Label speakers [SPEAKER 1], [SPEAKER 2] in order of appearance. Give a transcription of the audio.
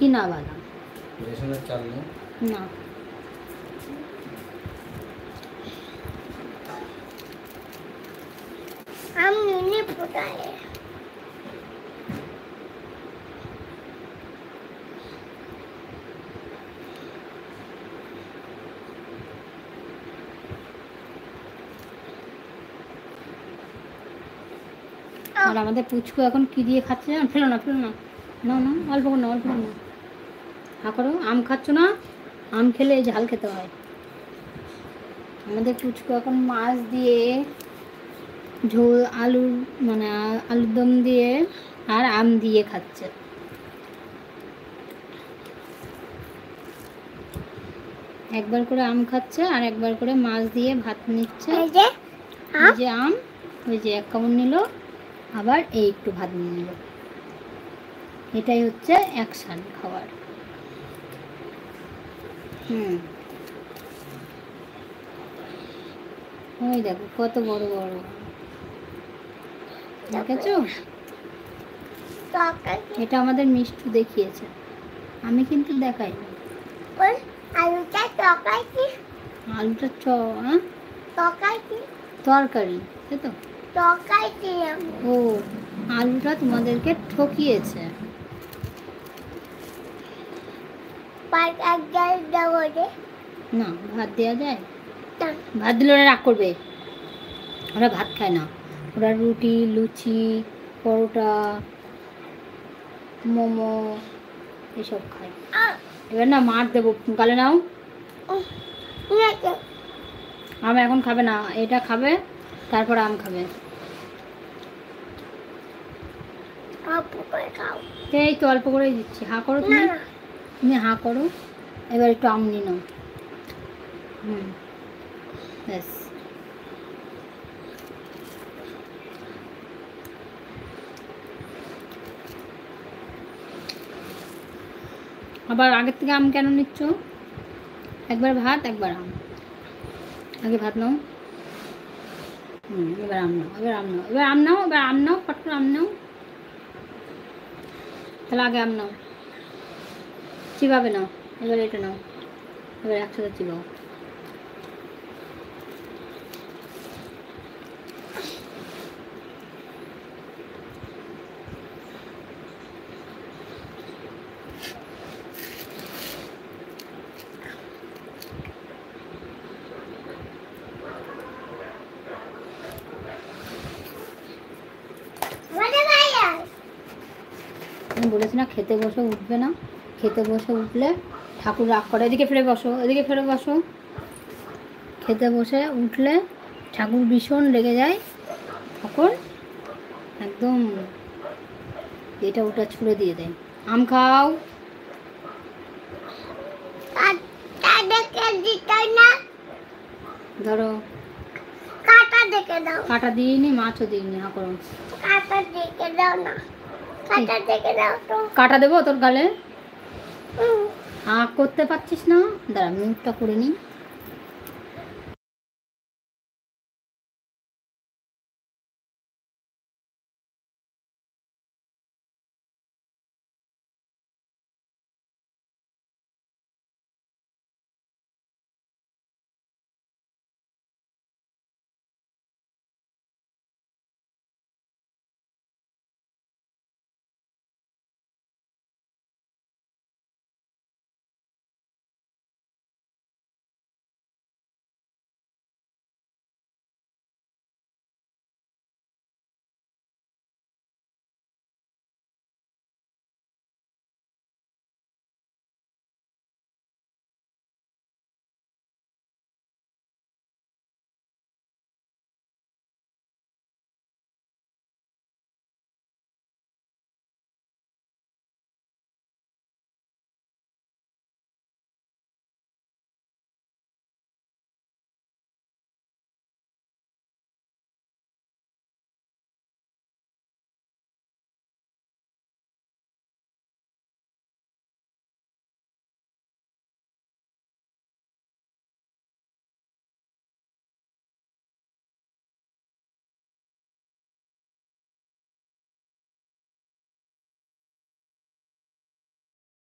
[SPEAKER 1] কিনা বাদাম,
[SPEAKER 2] রেশনের চাল নেই
[SPEAKER 1] না।
[SPEAKER 3] আমি নিয়ে ফোটাই
[SPEAKER 1] আর আমাদের পুচকু এখন কি দিয়ে খাচ্ছে জানো? ফেলো না, ফেলো না, না না, অল্প করে না, অল্প করে না। হা করো। আম খাচ্ছ না? আম খেলে ঝাল খেতে হয়। আমাদের পুচকু এখন মাছ দিয়ে ঝোল, আলুর মানে আলুর দম দিয়ে আর আম দিয়ে খাচ্ছে। একবার করে আম খাচ্ছে আর একবার করে মাছ দিয়ে ভাত নিচ্ছে।
[SPEAKER 3] এই যে
[SPEAKER 1] এই যে আম, ওই যে এক কামড় নিল, আবার এই একটু ভাত নিয়ে নিল। এটাই হচ্ছে অ্যাকশান খাওয়ার। ওই দেখো কত বড় বড়, দেখেছো?
[SPEAKER 3] তরকারি
[SPEAKER 1] এটা আমাদের মিষ্টু দেখিয়েছে, আমি কিন্তু দেখাইনি।
[SPEAKER 3] ওই আলুটা তরকারি
[SPEAKER 1] আলুটা
[SPEAKER 3] তরকারি
[SPEAKER 1] তরকারি, তাই তো?
[SPEAKER 3] তরকারি
[SPEAKER 1] ও, আলুটা তোমাদেরকে ঠকিয়েছে।
[SPEAKER 3] পাঁচ এক জাল দেবো রে
[SPEAKER 1] না, ভাত দেওয়া যায়?
[SPEAKER 3] না
[SPEAKER 1] ভাত দিলে ওরা রাগ করবে, ওরা ভাত খায় না, ওরা রুটি, লুচি, পরোটা, মোমো এসব খায়। এবার না মার দেবো, গালে নাও। আম এখন খাবে না, এটা খাবে, তারপর আম খাবে। এই তো অল্প করেই দিচ্ছি, হাঁ করো তুমি, তুমি হাঁ করো। এবার একটু আম নিয়ে নাও। ব্যাস। আবার আগের থেকে আম কেন নিচ্ছ? একবার ভাত একবার আম, আগে ভাত নাও। এবার আম নাও, এবার আম নাও, এবার আম নাও, এবার আম নাও, ফট করে আম নাও। তাহলে আগে আম নাও, চিবাবে নাও। এবার এটা নাও, এবার একসাথে চিবাও। আমি বলেছি না খেতে বসে উঠবে না, খেতে বসে উঠলে ঠাকুর রাগ করে। এদিকে ফিরে বসো, এদিকে ফিরে বসো। খেতে বসে উঠলে ঠাকুর ভীষণ রেগে যায়, তখন একদম এটা ওটা ছুঁড়ে দিয়ে দেয়। আম খাও। ধরো, কাটা দিইনি, মাছও দিইনি। হা করো। কাটা দেবো তোর গালে? করতে পারছিস না? দাঁড়া, মিউটটা করে নিই।